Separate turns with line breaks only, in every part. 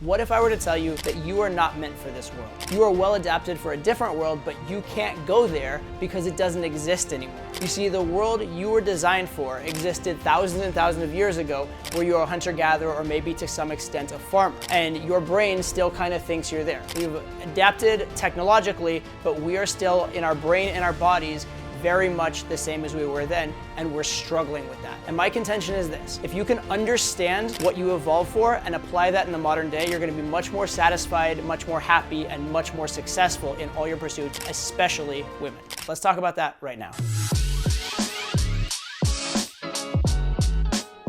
What if I were to tell you that you are not meant for this world? You are well adapted for a different world, but you can't go there because it doesn't exist anymore. You see, the world you were designed for existed thousands and thousands of years ago, where you're a hunter-gatherer or maybe to some extent a farmer, and your brain still kind of thinks you're there. We've adapted technologically, but we are still in our brain and our bodies very much the same as we were then, and we're struggling with that. And my contention is this: if you can understand what you evolved for and apply that in the modern day, you're gonna be much more satisfied, much more happy, and much more successful in all your pursuits, especially women. Let's talk about that right now.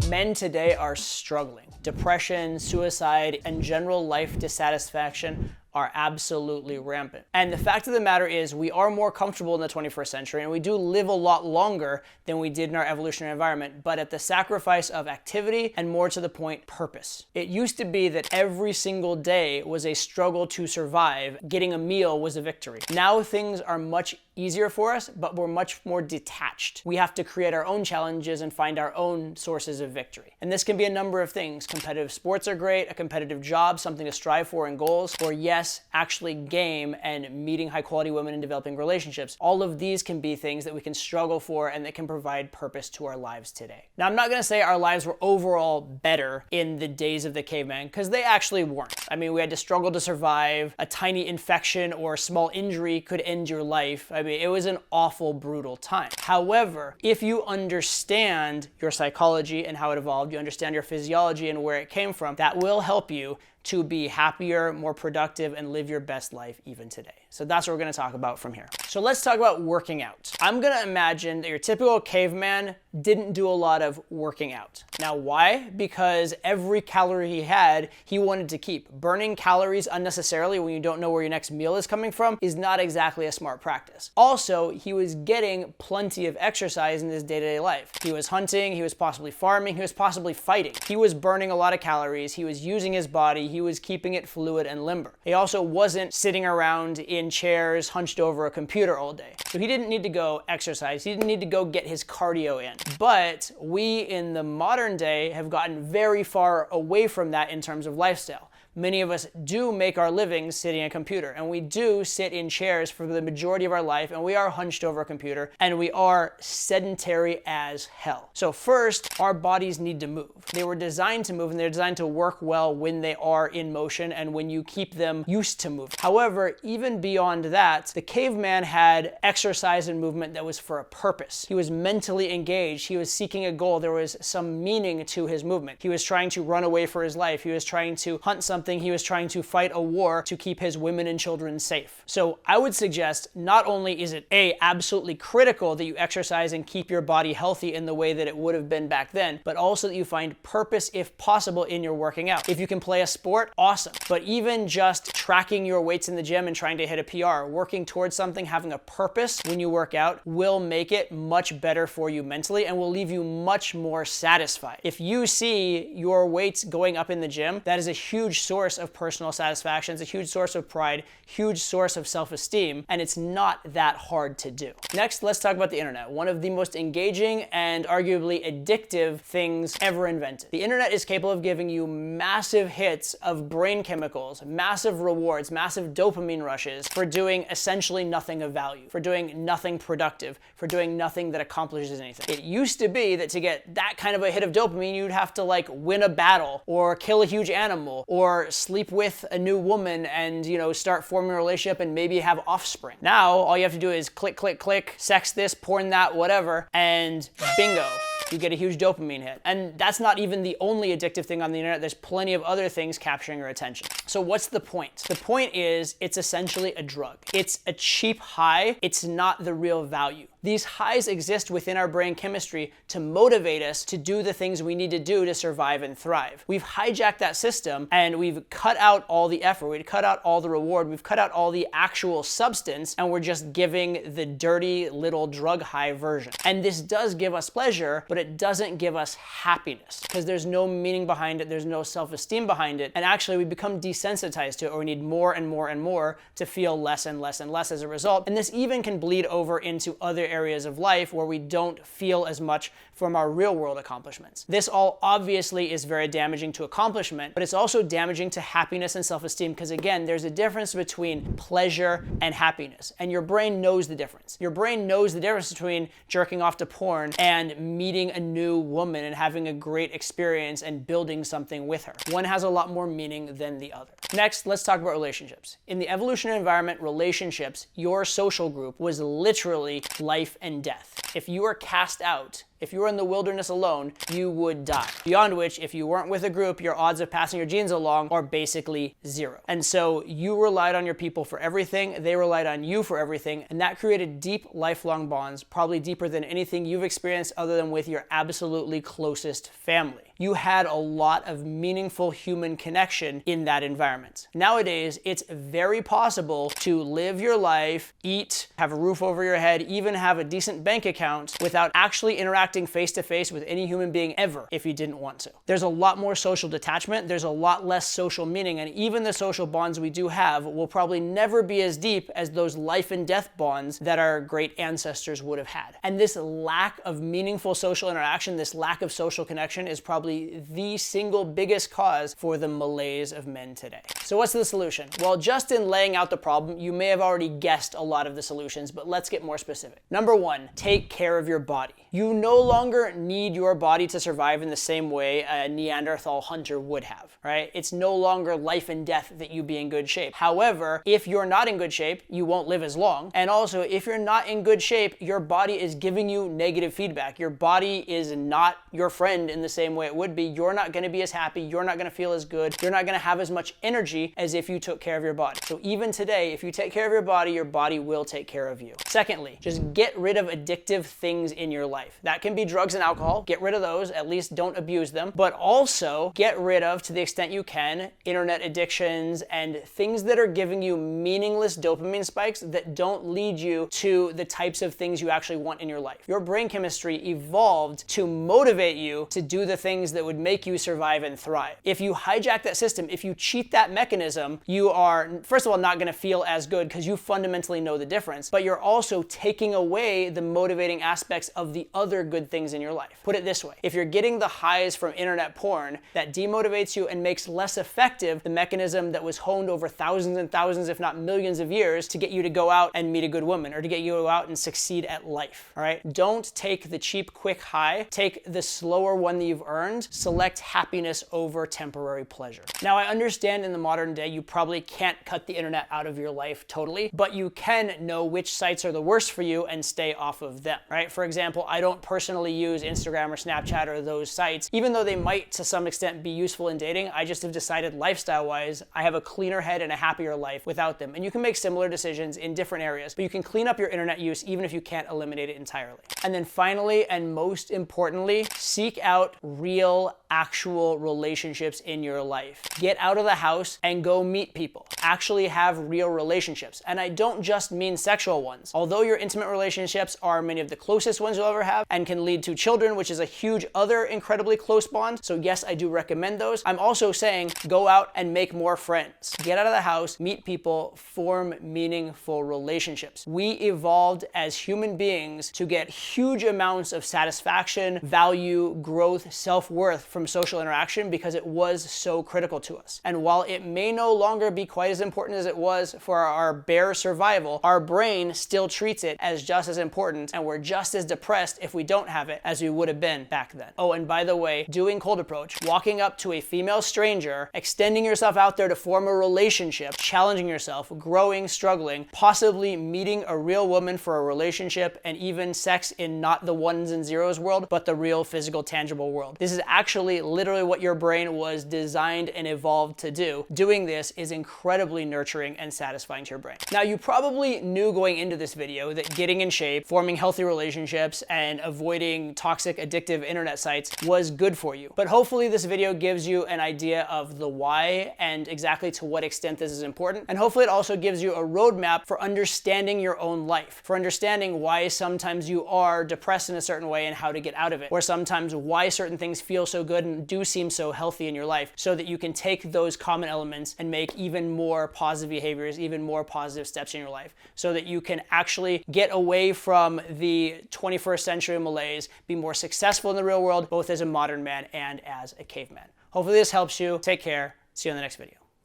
Men today are struggling. Depression, suicide, and general life dissatisfaction are absolutely rampant. And the fact of the matter is, we are more comfortable in the 21st century, and we do live a lot longer than we did in our evolutionary environment, but at the sacrifice of activity and, more to the point, purpose. It used to be that every single day was a struggle to survive. Getting a meal was a victory. Now things are much easier for us, but we're much more detached. We have to create our own challenges and find our own sources of victory. And this can be a number of things. Competitive sports are great, a competitive job, something to strive for and goals, or yes, actually game and meeting high quality women and developing relationships. All of these can be things that we can struggle for and that can provide purpose to our lives today. Now, I'm not gonna say our lives were overall better in the days of the caveman, because they actually weren't. I mean, we had to struggle to survive. A tiny infection or a small injury could end your life. I mean, it was an awful, brutal time. However, if you understand your psychology and how it evolved, you understand your physiology and where it came from, that will help you to be happier, more productive, and live your best life even today. So that's what we're gonna talk about from here. So let's talk about working out. I'm gonna imagine that your typical caveman didn't do a lot of working out. Now, why? Because every calorie he had, he wanted to keep. Burning calories unnecessarily when you don't know where your next meal is coming from is not exactly a smart practice. Also, he was getting plenty of exercise in his day-to-day life. He was hunting, he was possibly farming, he was possibly fighting. He was burning a lot of calories, he was using his body, he was keeping it fluid and limber. He also wasn't sitting around in chairs hunched over a computer all day. So he didn't need to go exercise, he didn't need to go get his cardio in. But we in the modern day have gotten very far away from that in terms of lifestyle. Many of us do make our livings sitting at a computer, and we do sit in chairs for the majority of our life, and we are hunched over a computer, and we are sedentary as hell. So first, our bodies need to move. They were designed to move, and they're designed to work well when they are in motion and when you keep them used to move. However, even beyond that, the caveman had exercise and movement that was for a purpose. He was mentally engaged. He was seeking a goal. There was some meaning to his movement. He was trying to run away for his life. He was trying to hunt something. He was trying to fight a war to keep his women and children safe. So I would suggest not only is it absolutely critical that you exercise and keep your body healthy in the way that it would have been back then, but also that you find purpose if possible in your working out. If you can play a sport, awesome. But even just tracking your weights in the gym and trying to hit a PR, working towards something, having a purpose when you work out will make it much better for you mentally and will leave you much more satisfied. If you see your weights going up in the gym, that is a huge source of personal satisfaction. It's a huge source of pride, huge source of self-esteem, and it's not that hard to do. Next, let's talk about the internet, one of the most engaging and arguably addictive things ever invented. The internet is capable of giving you massive hits of brain chemicals, massive rewards, massive dopamine rushes for doing essentially nothing of value, for doing nothing productive, for doing nothing that accomplishes anything. It used to be that to get that kind of a hit of dopamine, you'd have to like win a battle or kill a huge animal or sleep with a new woman and, start forming a relationship and maybe have offspring. Now, all you have to do is click, click, click, sex this, porn that, whatever, and bingo. You get a huge dopamine hit. And that's not even the only addictive thing on the internet. There's plenty of other things capturing your attention. So what's the point? The point is it's essentially a drug. It's a cheap high. It's not the real value. These highs exist within our brain chemistry to motivate us to do the things we need to do to survive and thrive. We've hijacked that system and we've cut out all the effort. We've cut out all the reward. We've cut out all the actual substance, and we're just giving the dirty little drug high version. And this does give us pleasure, but it doesn't give us happiness because there's no meaning behind it, there's no self-esteem behind it, and actually we become desensitized to it, or we need more and more and more to feel less and less and less as a result. And this even can bleed over into other areas of life where we don't feel as much from our real world accomplishments. This all obviously is very damaging to accomplishment, but it's also damaging to happiness and self-esteem because again, there's a difference between pleasure and happiness, and your brain knows the difference. Your brain knows the difference between jerking off to porn and meeting a new woman and having a great experience and building something with her. One has a lot more meaning than the other. Next, let's talk about relationships. In the evolutionary environment, relationships, your social group was literally life and death. If you were cast out, if you were in the wilderness alone, you would die. Beyond which, if you weren't with a group, your odds of passing your genes along are basically zero. And so you relied on your people for everything, they relied on you for everything, and that created deep, lifelong bonds, probably deeper than anything you've experienced other than with your absolutely closest family. You had a lot of meaningful human connection in that environment. Nowadays, it's very possible to live your life, eat, have a roof over your head, even have a decent bank account without actually interacting face-to-face with any human being ever if you didn't want to. There's a lot more social detachment, there's a lot less social meaning, and even the social bonds we do have will probably never be as deep as those life and death bonds that our great ancestors would have had. And this lack of meaningful social interaction, this lack of social connection is probably the single biggest cause for the malaise of men today. So what's the solution? Well, just in laying out the problem, you may have already guessed a lot of the solutions, but let's get more specific. Number one, take care of your body. You no longer need your body to survive in the same way a Neanderthal hunter would have, right? It's no longer life and death that you be in good shape. However, if you're not in good shape, you won't live as long. And also, if you're not in good shape, your body is giving you negative feedback. Your body is not your friend in the same way it would be. You're not going to be as happy. You're not going to feel as good. You're not going to have as much energy as if you took care of your body. So even today, if you take care of your body will take care of you. Secondly, just get rid of addictive things in your life. That can be drugs and alcohol. Get rid of those. At least don't abuse them. But also get rid of, to the extent you can, internet addictions and things that are giving you meaningless dopamine spikes that don't lead you to the types of things you actually want in your life. Your brain chemistry evolved to motivate you to do the things that would make you survive and thrive. If you hijack that system, if you cheat that mechanism, you are, first of all, not going to feel as good because you fundamentally know the difference, but you're also taking away the motivating aspects of the other good things in your life. Put it this way, if you're getting the highs from internet porn, that demotivates you and makes less effective the mechanism that was honed over thousands and thousands, if not millions of years, to get you to go out and meet a good woman or to get you to go out and succeed at life, all right? Don't take the cheap, quick high. Take the slower one that you've earned. Select happiness over temporary pleasure. Now, I understand in the modern day, you probably can't cut the internet out of your life totally, but you can know which sites are the worst for you and stay off of them, right? For example, I don't personally use Instagram or Snapchat or those sites, even though they might to some extent be useful in dating. I just have decided lifestyle-wise, I have a cleaner head and a happier life without them. And you can make similar decisions in different areas, but you can clean up your internet use even if you can't eliminate it entirely. And then finally, and most importantly, seek out real, actual relationships in your life. Get out of the house and go meet people. Actually have real relationships. And I don't just mean sexual ones. Although your intimate relationships are many of the closest ones you'll ever have and can lead to children, which is a huge other incredibly close bond. So yes, I do recommend those. I'm also saying go out and make more friends. Get out of the house, meet people, form meaningful relationships. We evolved as human beings to get huge amounts of satisfaction, value, growth, self-worth from social interaction because it was so critical to us. And while it may no longer be quite as important as it was for our bare survival, our brain still treats it as just as important, and we're just as depressed if we don't have it as we would have been back then. Oh, and by the way, doing cold approach, walking up to a female stranger, extending yourself out there to form a relationship, challenging yourself, growing, struggling, possibly meeting a real woman for a relationship, and even sex in not the ones and zeros world, but the real physical, tangible world. This is is actually literally what your brain was designed and evolved to do. Doing this is incredibly nurturing and satisfying to your brain. Now, you probably knew going into this video that getting in shape, forming healthy relationships, and avoiding toxic, addictive internet sites was good for you. But hopefully this video gives you an idea of the why and exactly to what extent this is important. And hopefully it also gives you a roadmap for understanding your own life, for understanding why sometimes you are depressed in a certain way and how to get out of it, or sometimes why certain things feel so good and do seem so healthy in your life, so that you can take those common elements and make even more positive behaviors, even more positive steps in your life, so that you can actually get away from the 21st century malaise, be more successful in the real world, both as a modern man and as a caveman. Hopefully this helps you. Take care. See you in the next video.